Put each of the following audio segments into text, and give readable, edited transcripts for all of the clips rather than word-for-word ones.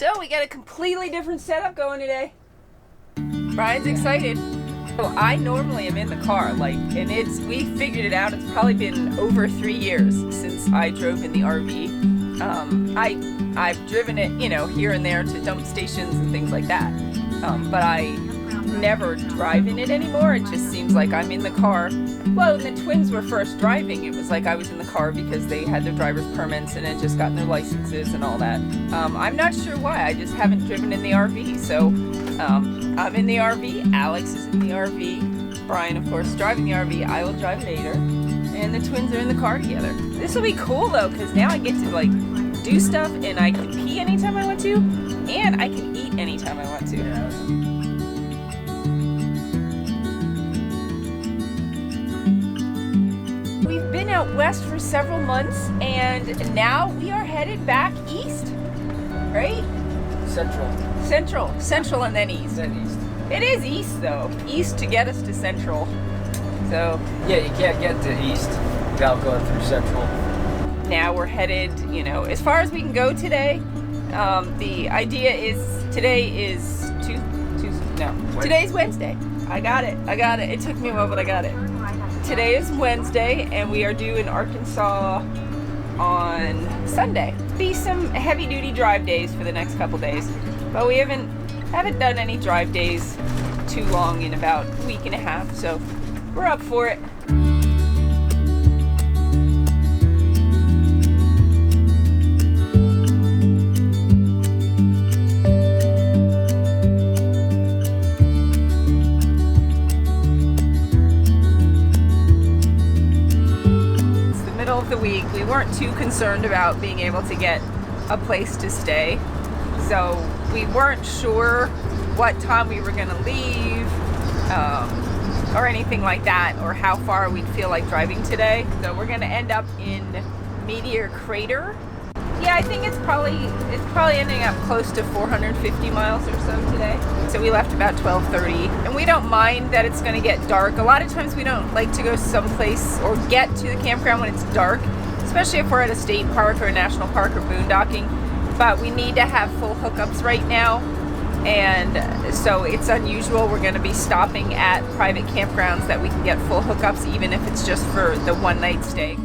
So we got a completely different setup going today. Brian's excited. So I normally am in the car, and we figured it out. It's probably been over 3 years since I drove in the RV. I've driven it, here and there to dump stations and things like that. But I never drive in it anymore. It just seems like I'm in the car. Well, when the twins were first driving, it was like I was in the car because they had their driver's permits and had just gotten their licenses and all that. I'm not sure why. I just haven't driven in the RV. So I'm in the RV. Alex is in the RV. Brian, of course, driving the RV. I will drive later. And the twins are in the car together. This will be cool though, because now I get to do stuff, and I can pee anytime I want to, and I can eat anytime I want to. Yeah. We've been out west for several months, and now we are headed back east, right? Central and then east. It is east though, east to get us to Central. So yeah, you can't get to east without going through Central. Now we're headed, as far as we can go today. The idea is today is today's Wednesday. I got it. It took me a while, but I got it. Today is Wednesday, and we are due in Arkansas on Sunday. Be some heavy-duty drive days for the next couple days, but we haven't done any drive days too long in about a week and a half, so we're up for it. The week, we weren't too concerned about being able to get a place to stay, so we weren't sure what time we were going to leave or anything like that, or how far we'd feel like driving today. So we're going to end up in Meteor Crater. Yeah, I think it's probably ending up close to 450 miles or so today. So we left about 12:30, and we don't mind that it's going to get dark. A lot of times we don't like to go someplace or get to the campground when it's dark, especially if we're at a state park or a national park or boondocking. But we need to have full hookups right now, and so it's unusual. We're going to be stopping at private campgrounds that we can get full hookups, even if it's just for the one-night stay.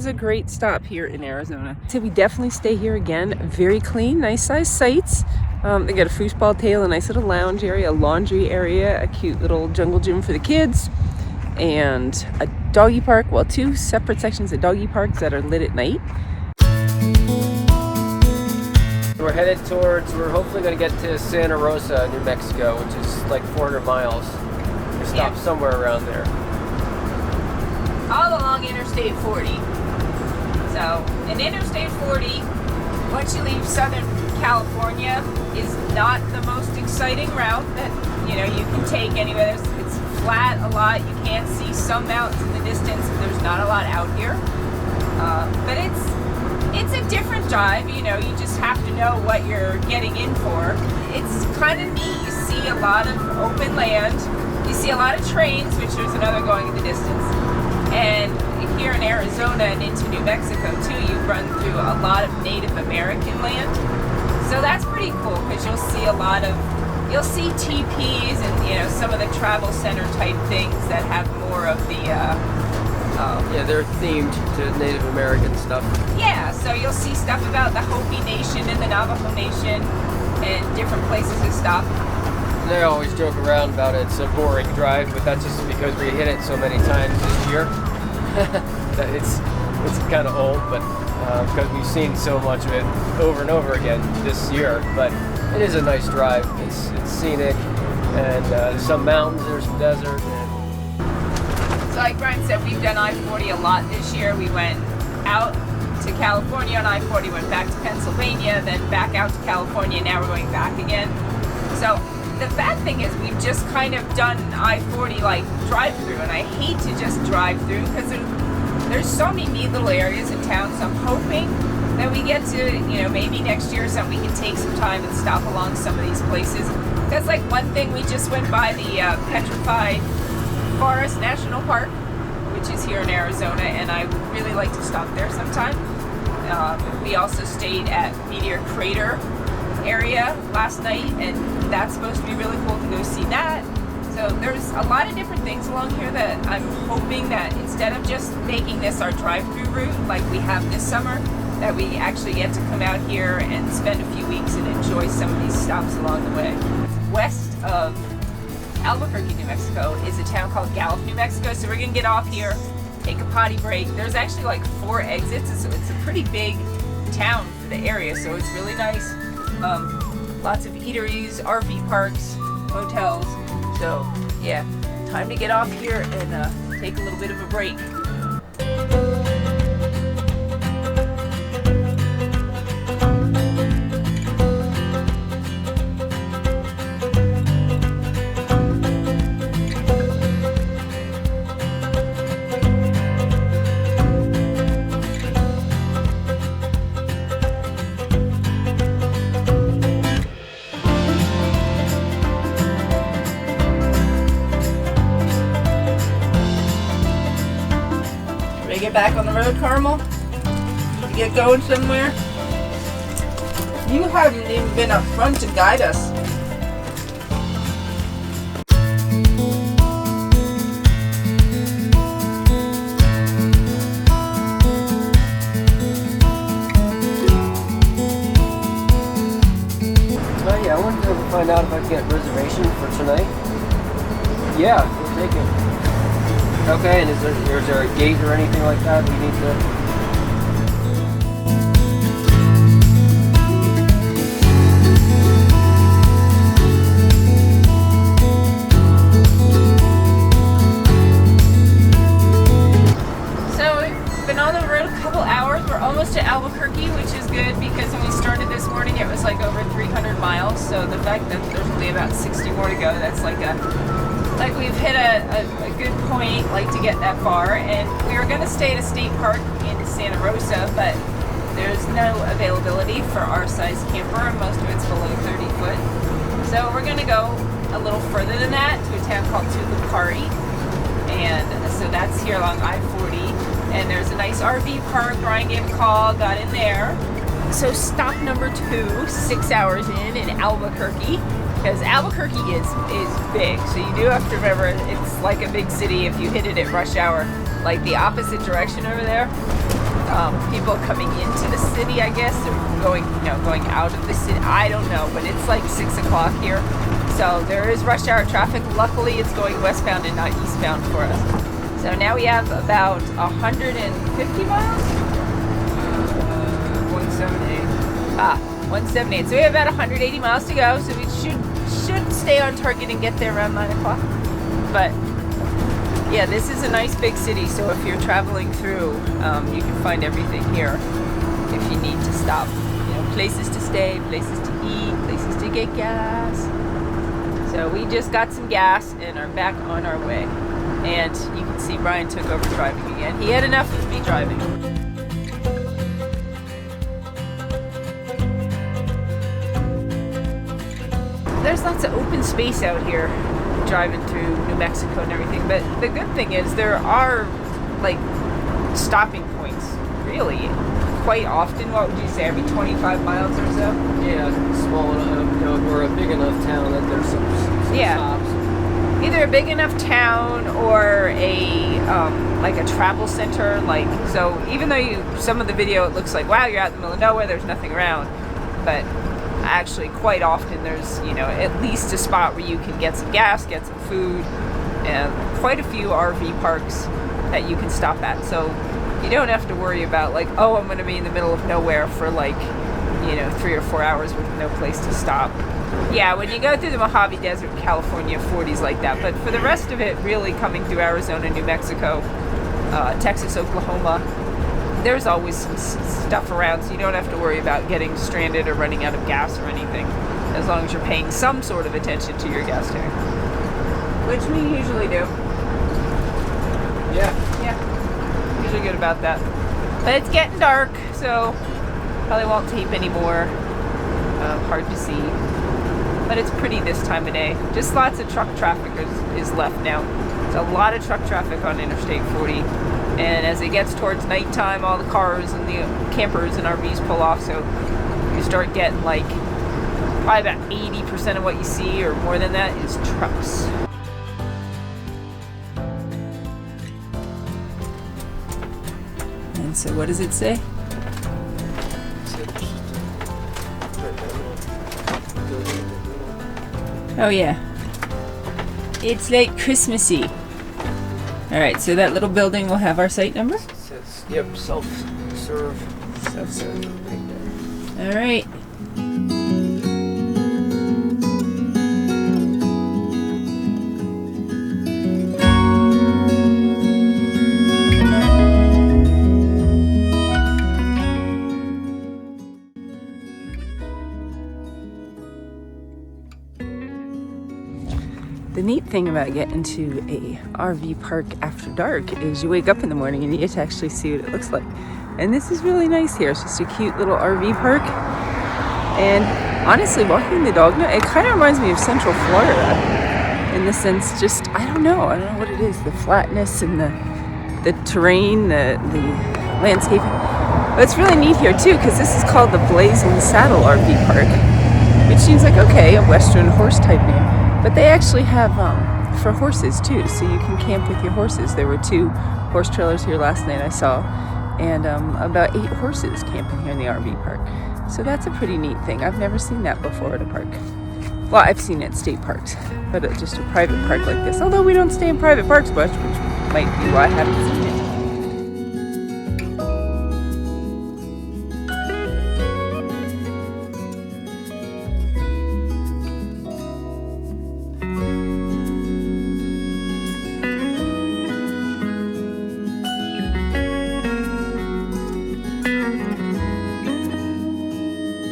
A great stop here in Arizona. So we definitely stay here again. Very clean, nice sized sites. They got a foosball tail, a nice little lounge area, a laundry area, a cute little jungle gym for the kids, and a doggy park. Well, 2 separate sections of doggy parks that are lit at night. We're headed we're hopefully going to get to Santa Rosa, New Mexico, which is like 400 miles. We'll stop somewhere around there. All along Interstate 40. So, in Interstate 40, once you leave Southern California, is not the most exciting route that you can take anywhere. It's flat a lot. You can't see some mountains in the distance. There's not a lot out here, but it's a different drive. You just have to know what you're getting in for. It's kind of neat. You see a lot of open land. You see a lot of trains, which there's another going in the distance. And here in Arizona and into New Mexico too, you run through a lot of Native American land. So that's pretty cool, because you'll see teepees and some of the travel center type things that have more of the they're themed to Native American stuff. Yeah, so you'll see stuff about the Hopi Nation and the Navajo Nation and different places to stop. They always joke around about it's a boring drive, but that's just because we hit it so many times this year. That it's kind of old, but because we've seen so much of it over and over again this year. But it is a nice drive. It's scenic, and there's some mountains, there's some desert. So like Brian said, we've done I-40 a lot this year. We went out to California on I-40, went back to Pennsylvania, then back out to California. Now we're going back again. So the bad thing is we've just kind of done I-40 drive-through, and I hate to just drive through because there's so many neat little areas in town. So I'm hoping get to, you know, maybe next year or something, we can take some time and stop along some of these places. That's like one thing. We just went by the Petrified Forest National Park, which is here in Arizona, and I would really like to stop there sometime. We also stayed at Meteor Crater area last night, and that's supposed to be really cool to go see that. So there's a lot of different things along here that I'm hoping that instead of just making this our drive-through route like we have this summer, that we actually get to come out here and spend a few weeks and enjoy some of these stops along the way. West of Albuquerque, New Mexico is a town called Gallup, New Mexico. So we're gonna get off here, take a potty break. There's actually like 4 exits, so it's a pretty big town for the area, so it's really nice. Lots of eateries, RV parks, hotels. So yeah, time to get off here and take a little bit of a break. Get back on the road, Carmel? To get going somewhere? You haven't even been up front to guide us. Oh yeah, I wanted to find out if I could get a reservation for tonight. Yeah, we'll take it. Okay, and is there a gate or anything like that we need to... So we've been on the road a couple hours. We're almost to Albuquerque, which is good because when we started this morning it was like over 300 miles. So the fact that there's only about 60 more to go, that's like we've hit a good point, like, to get that far. And we were going to stay at a state park in Santa Rosa, but there's no availability for our size camper, and most of it's below 30 foot. So we're going to go a little further than that to a town called Tulipari, and so that's here along I-40. And there's a nice RV park. Ryan gave a call, got in there. So stop number 2, 6 hours in Albuquerque. Because Albuquerque is big, so you do have to remember it's like a big city if you hit it at rush hour, like the opposite direction over there. People coming into the city, I guess, or going out of the city. I don't know, but it's like 6 o'clock here, so there is rush hour traffic. Luckily, it's going westbound and not eastbound for us. So now we have about 150 miles. 178. 178. So we have about 180 miles to go. So we should stay on target and get there around 9 o'clock. But yeah, this is a nice big city. So if you're traveling through, you can find everything here. If you need to stop, places to stay, places to eat, places to get gas. So we just got some gas and are back on our way. And you can see Brian took over driving again. He had enough of me driving. There's lots of open space out here driving through New Mexico and everything, but the good thing is there are like stopping points really quite often. What would you say, every 25 miles or so? Yeah, small enough, or a big enough town that there's some stops. Either a big enough town or a like a travel center. Like, so even though some of the video it looks like, wow, you're out in the middle of nowhere, there's nothing around, but actually quite often there's at least a spot where you can get some gas, get some food, and quite a few RV parks that you can stop at. So you don't have to worry about like, oh, I'm going to be in the middle of nowhere for like 3 or 4 hours with no place to stop. Yeah, when you go through the Mojave Desert, California, 40s like that. But for the rest of it, really coming through Arizona, New Mexico, Texas, Oklahoma, there's always some stuff around, so you don't have to worry about getting stranded or running out of gas or anything, as long as you're paying some sort of attention to your gas tank, which we usually do. Yeah, usually good about that. But it's getting dark, so Probably won't tape anymore. Hard to see. But it's pretty this time of day. Just lots of truck traffic is left now. There's a lot of truck traffic on Interstate 40. And as it gets towards nighttime, all the cars and the campers and RVs pull off. So you start getting like probably about 80% of what you see or more than that is trucks. And so what does it say? Oh yeah. It's like Christmassy. Alright, so that little building will have our site number? It says, yep, self-serve. Self-serve right there. Alright. The neat thing about getting to a RV park after dark is you wake up in the morning and you get to actually see what it looks like. And this is really nice here. It's just a cute little RV park. And honestly, walking the dog, it kind of reminds me of Central Florida in the sense, just, I don't know what it is, the flatness and the terrain, the landscaping. But it's really neat here too, because this is called the Blazing Saddle RV Park, which seems like, okay, a Western horse type name. But they actually have for horses too, so you can camp with your horses. There were 2 horse trailers here last night I saw, and about 8 horses camping here in the RV park. So that's a pretty neat thing. I've never seen that before at a park. Well, I've seen it at state parks, but at just a private park like this. Although we don't stay in private parks much, which might be why I haven't seen it.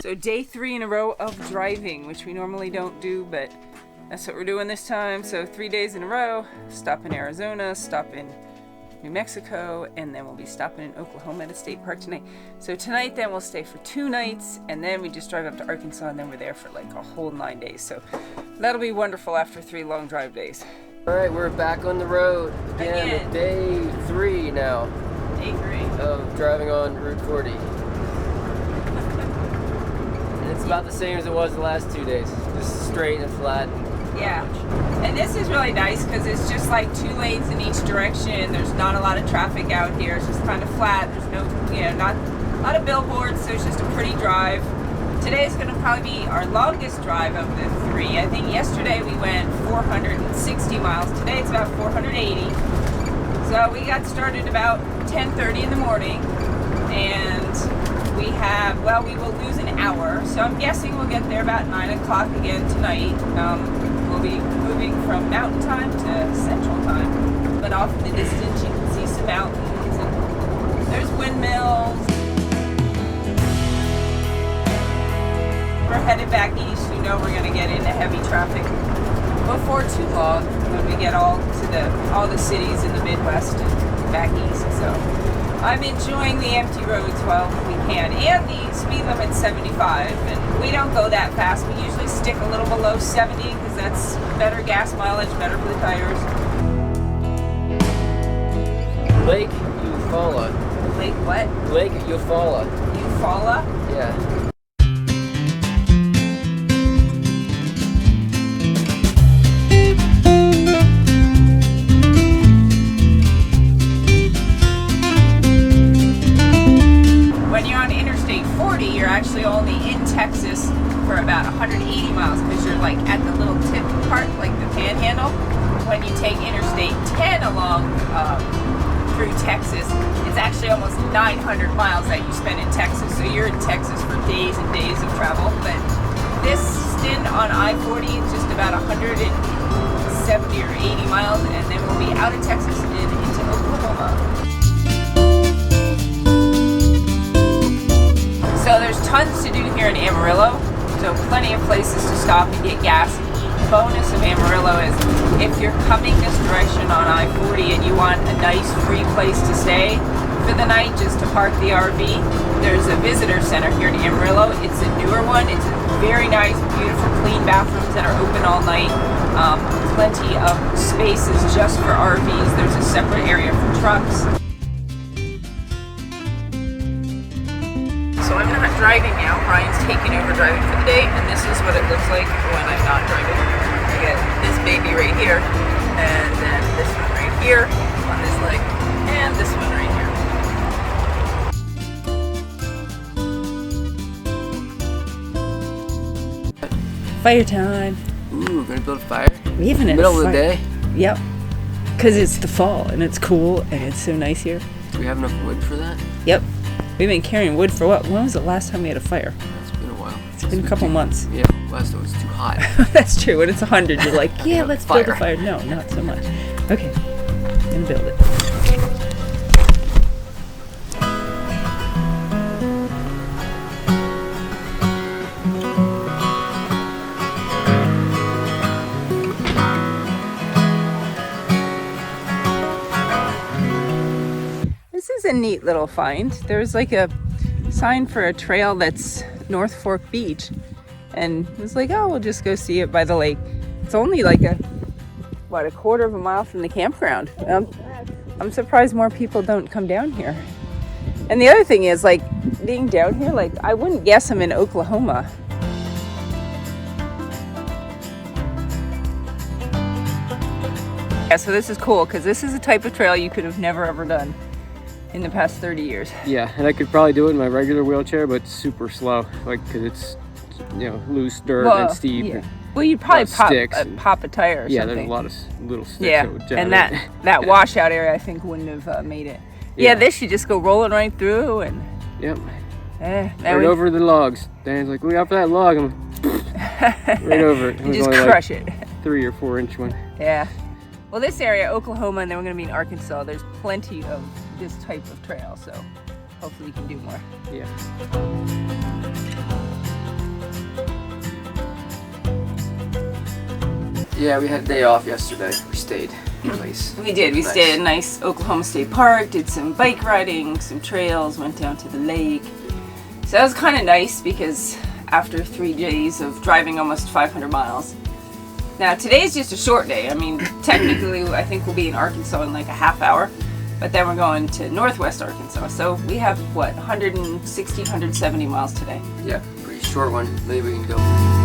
So day 3 in a row of driving, which we normally don't do, but that's what we're doing this time. So 3 days in a row, stop in Arizona, stop in New Mexico, and then we'll be stopping in Oklahoma at a state park tonight. So tonight then we'll stay for 2 nights, and then we just drive up to Arkansas, and then we're there for like a whole 9 days. So that'll be wonderful after 3 long drive days. All right, we're back on the road again. Day 3 now. Day 3 of driving on Route 40. It's about the same as it was the last 2 days. Just straight and flat. Yeah. And this is really nice because it's just like 2 lanes in each direction. There's not a lot of traffic out here. It's just kind of flat. There's no, not a lot of billboards, so it's just a pretty drive. Today is going to probably be our longest drive of the 3. I think yesterday we went 460 miles. Today it's about 480. So we got started about 10:30 in the morning, and we will lose an hour, so I'm guessing we'll get there about 9 o'clock again tonight. We'll be moving from mountain time to central time, but off in the distance you can see some mountains, and there's windmills. We're headed back east. You know we're going to get into heavy traffic before too long when we get all the cities in the Midwest and back east, so I'm enjoying the empty roads while we can, and the speed limit's 75, and we don't go that fast. We usually stick a little below 70 because that's better gas mileage, better for the tires. Lake Eufaula. Lake what? Lake Eufaula. Eufaula? Yeah. You're actually only in Texas for about 180 miles because you're like at the little tip part, like the panhandle. When you take Interstate 10 along through Texas, it's actually almost 900 miles that you spend in Texas. So you're in Texas for days and days of travel. But this stint on I-40 is just about 170 or 80 miles, and then we'll be out of Texas and into Oklahoma. So there's tons to do here in Amarillo, so plenty of places to stop and get gas. The bonus of Amarillo is if you're coming this direction on I-40 and you want a nice free place to stay, for the night just to park the RV, there's a visitor center here in Amarillo. It's a newer one. It's very nice, beautiful, clean bathrooms that are open all night. Plenty of spaces just for RVs. There's a separate area for trucks. So I'm not driving now. Ryan's taking over driving for the day, and this is what it looks like when I'm not driving. I get this baby right here, and then this one right here on this leg, and this one right here. Fire time. Ooh, we're gonna build a fire? Even in the middle of the day? Yep. Because it's the fall, and it's cool, and it's so nice here. Do we have enough wood for that? Yep. We've been carrying wood for what? When was the last time we had a fire? It's been a while. It's been a couple months. Yeah, last time it was too hot. That's true. When it's 100, you're like, yeah, let's build a fire. fire. No, not so much. Okay, I'm gonna build it. This is a neat little find. There's like a sign for a trail that's North Fork Beach, and it was like, oh, we'll just go see it by the lake. It's only like a quarter of a mile from the campground. I'm surprised more people don't come down here. And the other thing is, like, being down here, like, I wouldn't guess I'm in Oklahoma. Yeah, so this is cool because this is a type of trail you could have never ever done in the past 30 years. Yeah, and I could probably do it in my regular wheelchair, but super slow, like, because it's, you know, loose dirt and steep. Yeah. And well, you'd probably pop a tire or yeah, something. there's a lot of little sticks. Yeah, that would and generate. that washout area, I think, wouldn't have made it. Yeah, this you just go rolling right through, and Yep. right Over the logs. Dan's like, look out for that log. I'm right over it. It you was just only crush like it. 3 or 4 inch one. Yeah. Well, this area, Oklahoma, and then we're going to be in Arkansas, there's plenty of this type of trail, so hopefully we can do more. Yeah. Yeah, we had a day off yesterday. We stayed in a place. We did. We stayed at a nice Oklahoma State Park, did some bike riding, some trails, went down to the lake. So that was kind of nice because after 3 days of driving almost 500 miles. Now today's just a short day. I mean, technically I think we'll be in Arkansas in like a half hour, but then we're going to northwest Arkansas. So we have, what, 160, 170 miles today. Yeah, pretty short one. Maybe we can go.